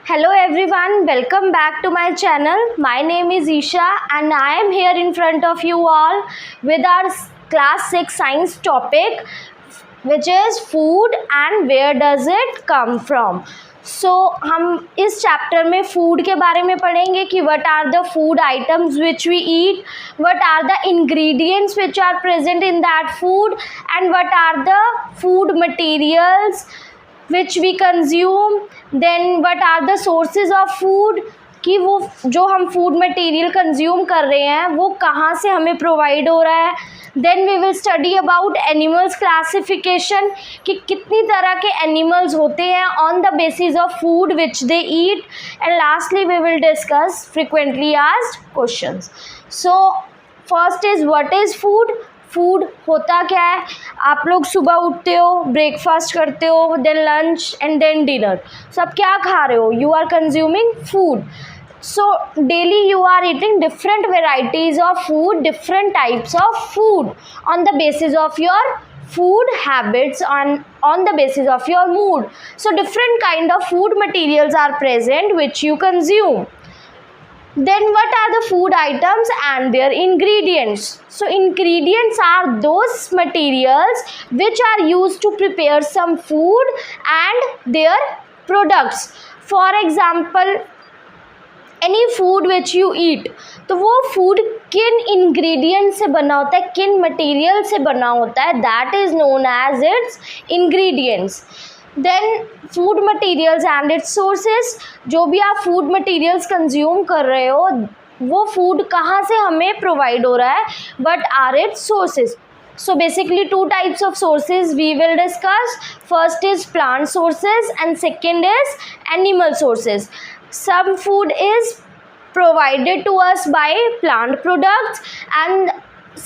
Hello everyone, welcome back to my channel. My name is Isha and I am here in front of you all with our class 6 science topic, which is food and where does it come from. So हम इस chapter में food के बारे में पढ़ेंगे कि what are the food items which we eat, what are the ingredients which are present in that food, and what are the food materials which we consume. Then what are the sources of food, कि वो जो हम food material consume कर रहे हैं वो कहाँ से हमें प्रोवाइड हो रहा है. Then we will study about animals classification, कि कितनी तरह के एनिमल्स होते हैं on the basis of food which they eat. And lastly we will discuss frequently asked questions. So first is what is food. Food होता क्या है. आप लोग सुबह उठते हो, ब्रेकफास्ट करते हो, then lunch and then dinner. So आप क्या खा रहे हो? You are consuming food. So daily you are eating different varieties of food, different types of food on the basis of your food habits, on the basis of your mood. So different kind of food materials are present which you consume. Then what are the food items and their ingredients? So ingredients are those materials which are used to prepare some food and their products. For example, any food which you eat, तो वो food किन ingredient से बना होता है, किन material से बना होता है, that is known as its ingredients. Then food materials and its sources. जो भी आप फूड मटेरियल्स कंज्यूम कर रहे हो वो फूड कहाँ से हमें प्रोवाइड हो रहा है, what are its sources. So basically two types of sources we will discuss. First is plant sources and second is animal sources. Some food is provided to us by plant products and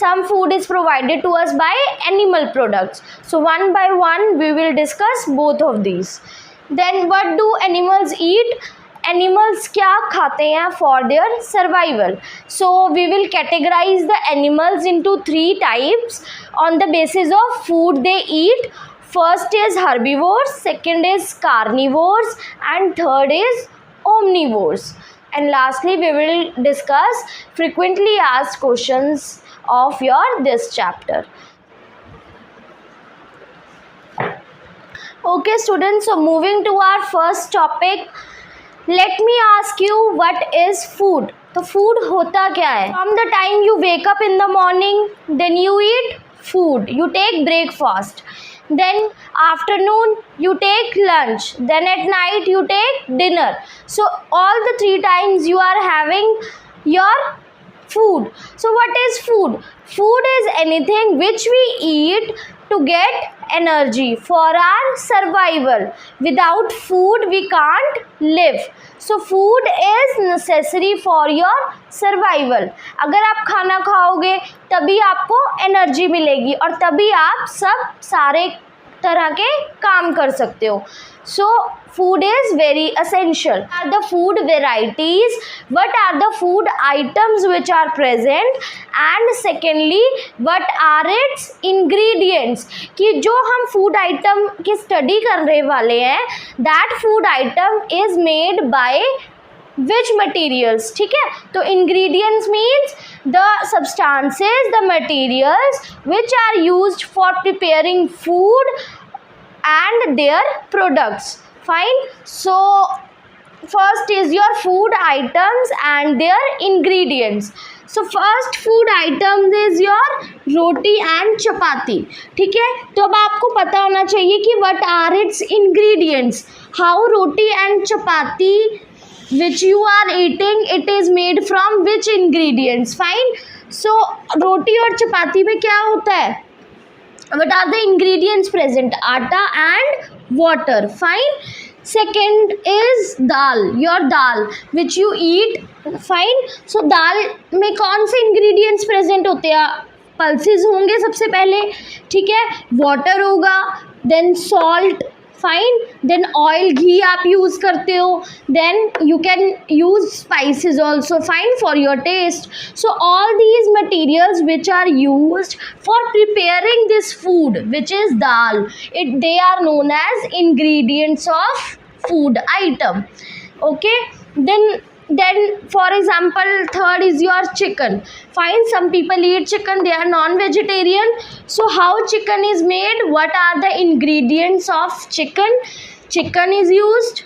some food is provided to us by animal products. So one by one we will discuss both of these. Then what do animals eat? Animals क्या खाते हैं for their survival. So we will categorize the animals into three types on the basis of food they eat. First is herbivores, second is carnivores, and third is omnivores. And lastly we will discuss frequently asked questions of your this chapter. Okay students, so moving to our first topic, let me ask you what is food. तो food होता क्या है? From the time you wake up in the morning, then you eat food, you take breakfast, then afternoon you take lunch, then at night you take dinner. So all the three times you are having your food. So what is food? Food is anything which we eat to get energy for our survival. Without food we can't live. So food is necessary for your survival. अगर आप खाना खाओगे तभी आपको energy मिलेगी और तभी आप सब सारे तरह के काम कर सकते हो. So food is very essential. What are the food varieties? What are the food items which are present? And secondly, what are its ingredients? कि जो हम food item की study करने वाले हैं, that food item is made by which materials. ठीक है, तो ingredients means the substances, the materials which are used for preparing food and their products. Fine. So first is your food items and their ingredients. So first food items is your roti and चपाती. ठीक है, तो अब आपको पता होना चाहिए कि what are its ingredients. How roti and chapati which you are eating, it is made from which ingredients. Fine. So रोटी और चपाती में क्या होता है? What are the ingredients present? Atta and water. Fine. Second is dal, your dal which you eat. Fine. So दाल में कौन से ingredients present होते हैं? पल्सेस होंगे सबसे पहले. ठीक है, वाटर होगा, then salt. Fine. Then oil, ghee आप यूज़ करते हो. Then you can use spices also. Fine, for your taste. So all these materials which are used for preparing this food which is dal, they are known as ingredients of food item. Okay, then for example, third is your chicken. Fine, some people eat chicken, they are non-vegetarian. So how chicken is made? What are the ingredients of chicken? Chicken is used.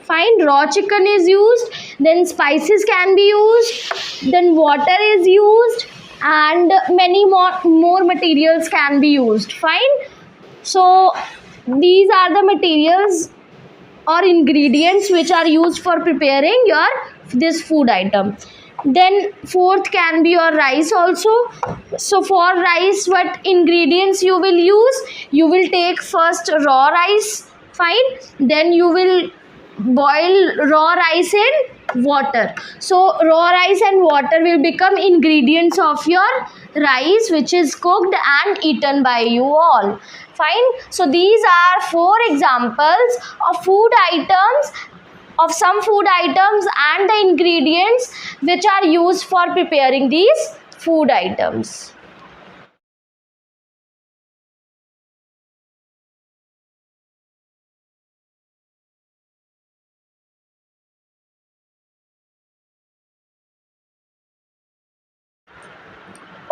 Fine, raw chicken is used, then spices can be used, then water is used, and many more materials can be used. Fine, so these are the materials or ingredients which are used for preparing your this food item. Then fourth can be your rice also. So for rice, what ingredients you will use? You will take first raw rice. Fine, then you will boil raw rice in water. So raw rice and water will become ingredients of your rice, which is cooked and eaten by you all. Fine, so these are four examples of food items, of some food items and the ingredients which are used for preparing these food items.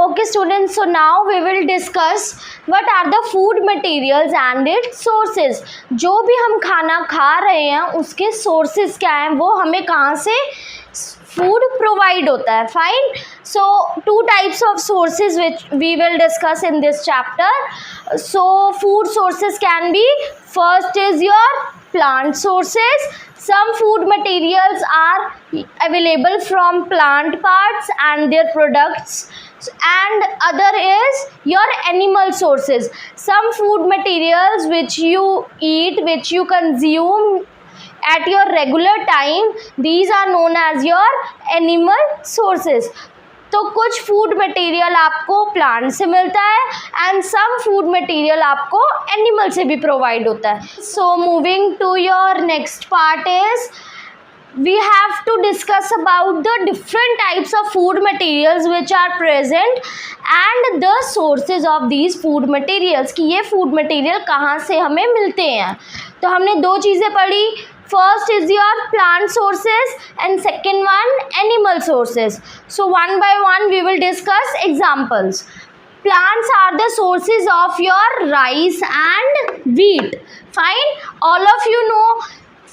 Okay students, so now we will discuss what are the food materials and its sources. जो भी हम खाना खा रहे हैं उसके sources क्या हैं, वो हमें कहाँ से food provide होता है. Fine, so two types of sources which we will discuss in this chapter. So food sources can be, first is your plant sources. Some food materials are available from plant parts and their products, and other is your animal sources. Some food materials which you eat, which you consume at your regular time, these are known as your animal sources. तो कुछ food material आपको plant से मिलता है and some food material आपको animal से भी provide होता है. So moving to your next part is we have to discuss about the different types of food materials which are present and the sources of these food materials, कि ये food material कहाँ से हमें मिलते हैं. तो हमने दो चीज़ें पढ़ी, first is your plant sources and second one animal sources. So one by one we will discuss examples. Plants are the sources of your rice and wheat. Fine, all of you know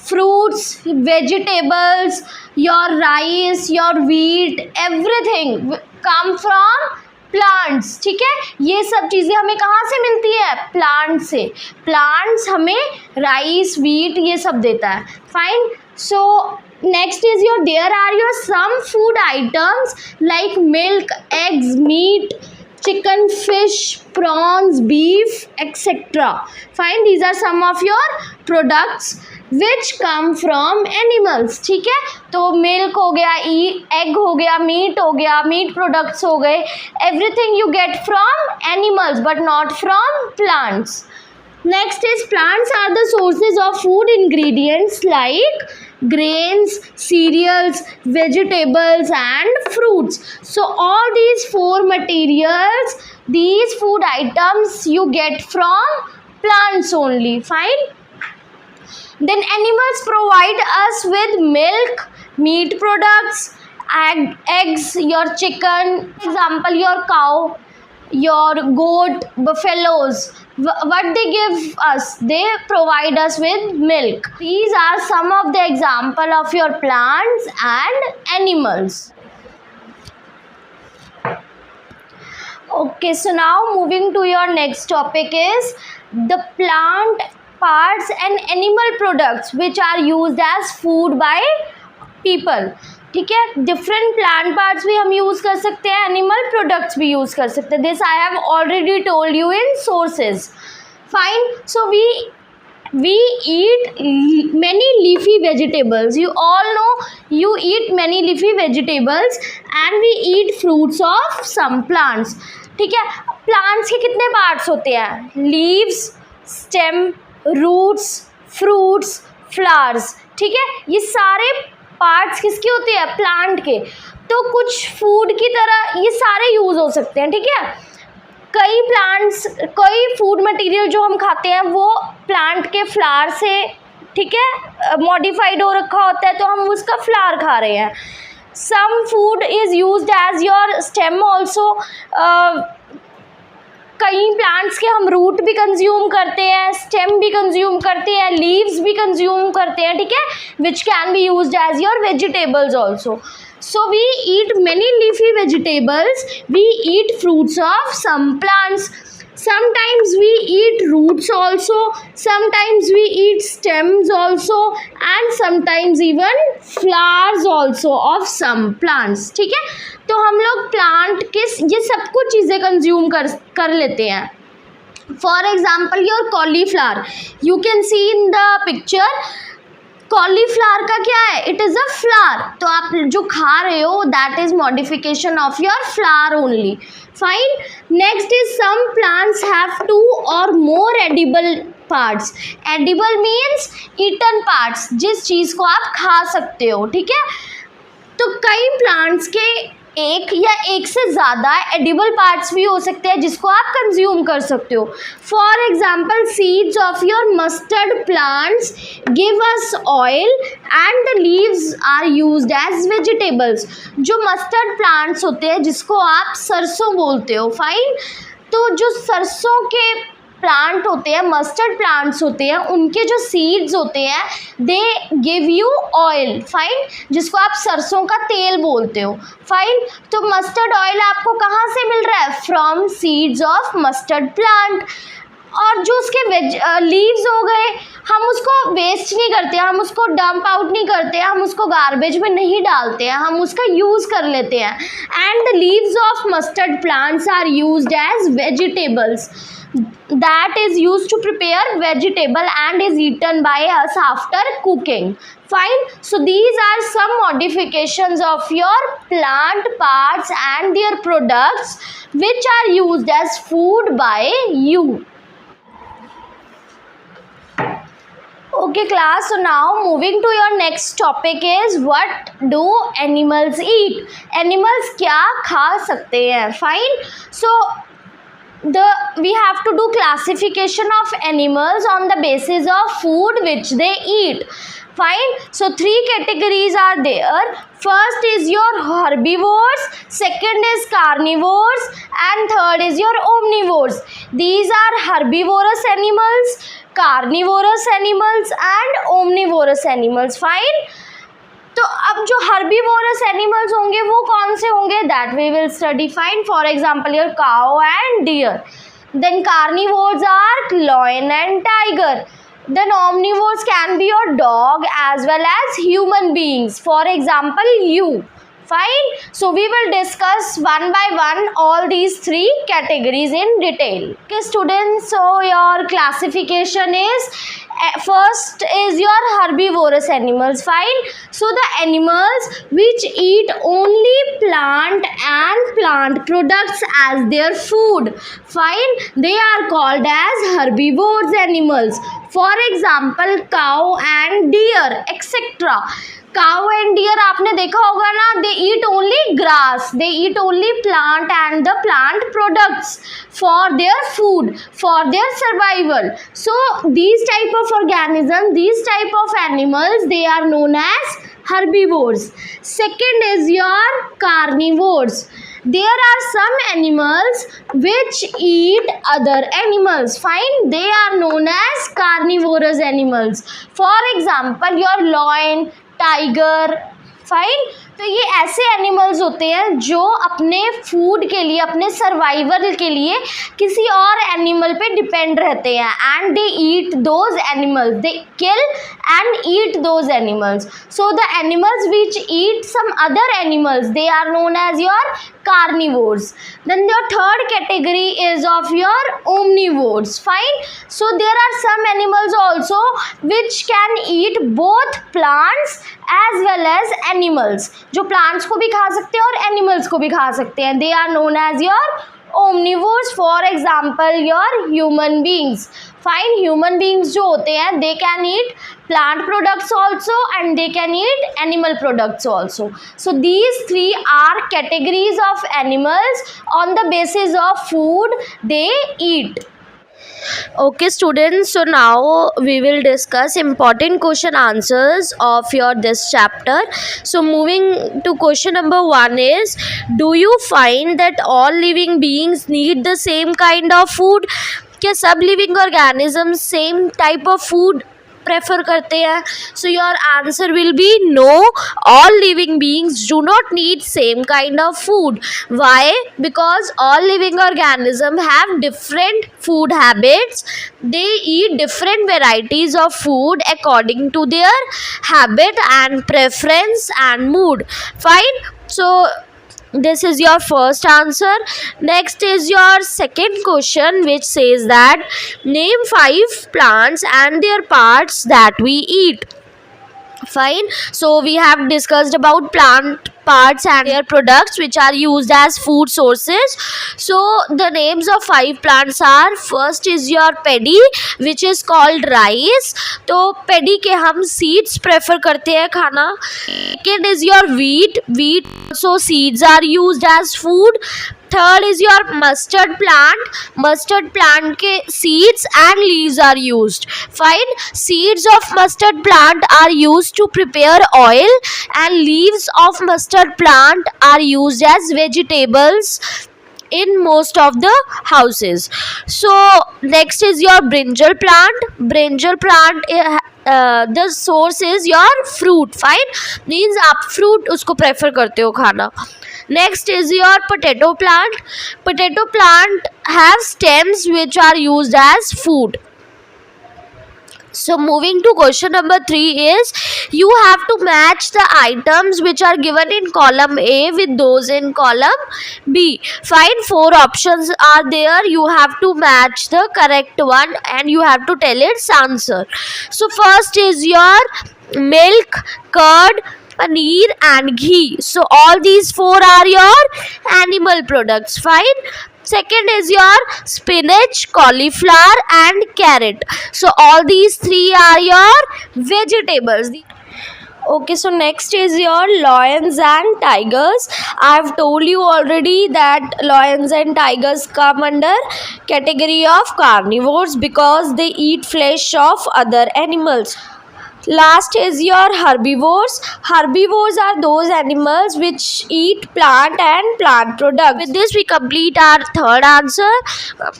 fruits, vegetables, your rice, your wheat, everything come from plants. ठीक है, ये सब चीज़ें हमें कहाँ से मिलती है? प्लांट से. प्लांट्स हमें राइस, व्हीट ये सब देता है. Fine, so next is your, there are your some food items like milk, eggs, meat, chicken, fish, prawns, beef, etc. Fine, these are some of your products which come from animals. ठीक है, तो milk हो गया, egg हो गया, meet हो गया, meet products हो गए, everything you get from animals but not from plants. Next is plants are the sources of food ingredients like grains, cereals, vegetables and fruits. So all these four materials, these food items you get from plants only. Fine. Then animals provide us with milk, meat products, eggs, your chicken, example your cow, your goat, buffaloes. What they give us? They provide us with milk. These are some of the example of your plants and animals. Okay, so now moving to your next topic is the plant parts and animal products which are used as food by people. ठीक है, different plant parts भी हम use कर सकते हैं, animal products भी use कर सकते हैं. This I have already told you in sources. Fine, so we eat many leafy vegetables. You all know you eat many leafy vegetables and we eat fruits of some plants. ठीक है, plants के कितने parts होते हैं? Leaves, stem, roots, fruits, flowers. ठीक है, ये सारे पार्ट्स किसके होते हैं? प्लांट के. तो कुछ फूड की तरह ये सारे यूज़ हो सकते हैं. ठीक है, कई प्लांट्स, कई फूड मटेरियल जो हम खाते हैं वो प्लांट के फ्लावर से ठीक है, मॉडिफाइड हो रखा होता है तो हम उसका फ्लावर खा रहे हैं. Some food is used as your stem also. कई प्लांट्स के हम रूट भी कंज्यूम करते हैं, स्टेम भी कंज्यूम करते हैं, लीव्स भी कंज्यूम करते हैं, ठीक है, which can be used as your vegetables also. So we eat many leafy vegetables, we eat fruits of some plants, sometimes we eat roots also, sometimes we eat stems also, and sometimes even flowers also of some plants. ठीक है, तो हम लोग plant के ये सब कुछ चीज़ें कंज्यूम कर लेते हैं. For example your cauliflower, you can see in the picture. Cauliflower का क्या है, इट इज़ अ फ्लावर, तो आप जो खा रहे हो that is modification of your flower only. Fine. Next is some plants have 2 or more edible parts. Edible means eaten parts, जिस चीज़ को आप खा सकते हो, ठीक है. तो कई प्लांट्स के एक या एक से ज़्यादा एडिबल पार्ट्स भी हो सकते हैं जिसको आप कंज्यूम कर सकते हो. For example seeds of your mustard plants give us oil and the leaves are used as vegetables. जो मस्टर्ड प्लांट्स होते हैं जिसको आप सरसों बोलते हो. फाइन. तो जो सरसों के प्लांट होते हैं, मस्टर्ड प्लांट्स होते हैं, उनके जो सीड्स होते हैं they give you oil. Fine. जिसको आप सरसों का तेल बोलते हो. फाइन. तो मस्टर्ड ऑयल आपको कहाँ से मिल रहा है, from seeds of mustard plant. और जो उसके लीव्स हो गए, हम उसको वेस्ट नहीं करते, हम उसको डंप आउट नहीं करते, हम उसको गार्बेज में नहीं डालते हैं, हम उसका यूज़ कर लेते हैं. And the leaves of mustard plants are used as vegetables that is used to prepare vegetable and is eaten by us after cooking. Fine. So these are some modifications of your plant parts and their products which are used as food by you. Okay class, so now moving to your next topic is what do animals eat. Animals क्या खा सकते हैं. Fine. So we have to do classification of animals on the basis of food which they eat. Fine. So 3 categories are there. First is your herbivores, second is carnivores, and third is your omnivores. These are herbivorous animals, carnivorous animals, and omnivorous animals. Fine. तो अब जो herbivorous animals होंगे वो कौन से होंगे, that we will study. Fine. For example your cow and deer. Then carnivores are lion and tiger. Then omnivores can be your dog as well as human beings. For example, you. Fine. So we will discuss one by one all these 3 categories in detail. Okay students, so your classification is first is your herbivorous animals. Fine. So the animals which eat only plant and plant products as their food. Fine. They are called as herbivores animals. For example, cow and deer etc. Cow and deer आपने देखा होगा ना, they eat only grass, they eat only plant and the plant products for their food, for their survival. So these type of organism, these type of animals, they are known as herbivores. Second is your carnivores. There are some animals which eat other animals. Fine. They are known as carnivorous animals. For example, your lion, tiger. Fine. तो ये ऐसे animals होते हैं जो अपने food के लिए, अपने सर्वाइवल के लिए किसी और एनिमल पे डिपेंड रहते हैं. And they eat those animals, they kill and eat those animals. So the animals which eat some other animals, they are known as your carnivores. Then your third category is of your omnivores. Fine. So there are some animals also which can eat both plants as well as animals. जो plants को भी खा सकते हैं और animals को भी खा सकते हैं. They are known as your omnivores. For example, your human beings. Fine. Human beings जो होते हैं, they can eat plant products also and they can eat animal products also. So these 3 are categories of animals on the basis of food they eat. Okay students, so now we will discuss important question answers of your this chapter. So moving to question number 1 is, do you find that all living beings need the same kind of food? क्या सब living organism same type of food prefer करते हैं? So your answer will be no, all living beings do not need same kind of food. Why? Because all living organisms have different food habits. They eat different varieties of food according to their habit and preference and mood. Fine. So this is your first answer. Next is your second question, which says that name 5 plants and their parts that we eat. Fine. So we have discussed about plant parts and their products which are used as food sources. So the names of 5 plants are, first is your paddy which is called rice. तो paddy के हम seeds prefer करते हैं खाना. Second is your wheat. Wheat also seeds are used as food. Third is your mustard plant. Mustard plant के seeds and leaves are used. Fine. Seeds of mustard plant are used to prepare oil and leaves of mustard plant are used as vegetables in most of the houses. So next is your brinjal plant. Brinjal plant the source is your fruit. Fine. Means आप fruit उसको prefer करते हो खाना. Next is your potato plant. Potato plant have stems which are used as food. So moving to question number 3 is, you have to match the items which are given in column A with those in column B. Fine, 4 options are there. You have to match the correct one and you have to tell its answer. So first is your milk, curd, paneer and ghee. So all these 4 are your animal products. Fine. Second is your spinach, cauliflower and carrot. So all these 3 are your vegetables. Okay, so next is your lions and tigers. I have told you already that lions and tigers come under category of carnivores because they eat flesh of other animals. Last is your herbivores. Herbivores are those animals which eat plant and plant products. With this we complete our third answer.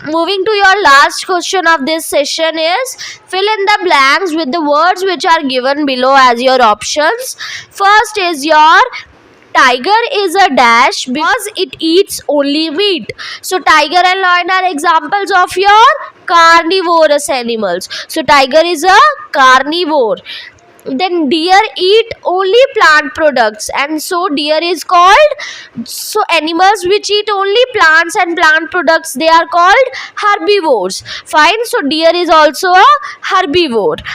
Moving to your last question of this session is, fill in the blanks with the words which are given below as your options. First is your tiger is a dash because it eats only meat. So tiger and lion are examples of your carnivorous animals. So tiger is a carnivore. Then deer eat only plant products and so deer is called, so animals which eat only plants and plant products, they are called herbivores. Fine. So deer is also a herbivore.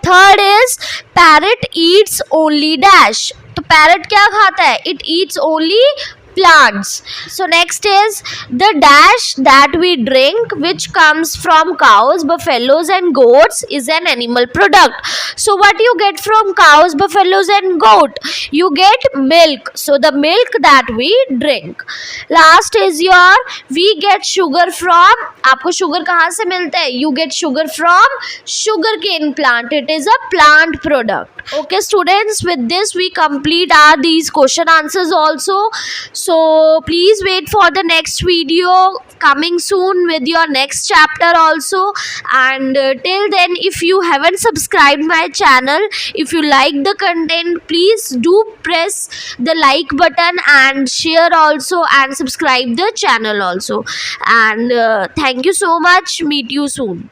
Third is parrot eats only dash. तो parrot क्या खाता है? It eats only plants. So next is the dash that we drink which comes from cows, buffaloes and goats is an animal product. So what you get from cows, buffaloes and goat? You get milk. So the milk that we drink. Last is your, we get sugar from, आपको sugar कहाँ से मिलता है? You get sugar from sugarcane plant. It is a plant product. Okay students, with this we complete our these question answers also. So please wait for the next video coming soon with your next chapter also. And till then, if you haven't subscribed my channel, if you like the content, please do press the like button and share also and subscribe the channel also. And thank you so much. Meet you soon.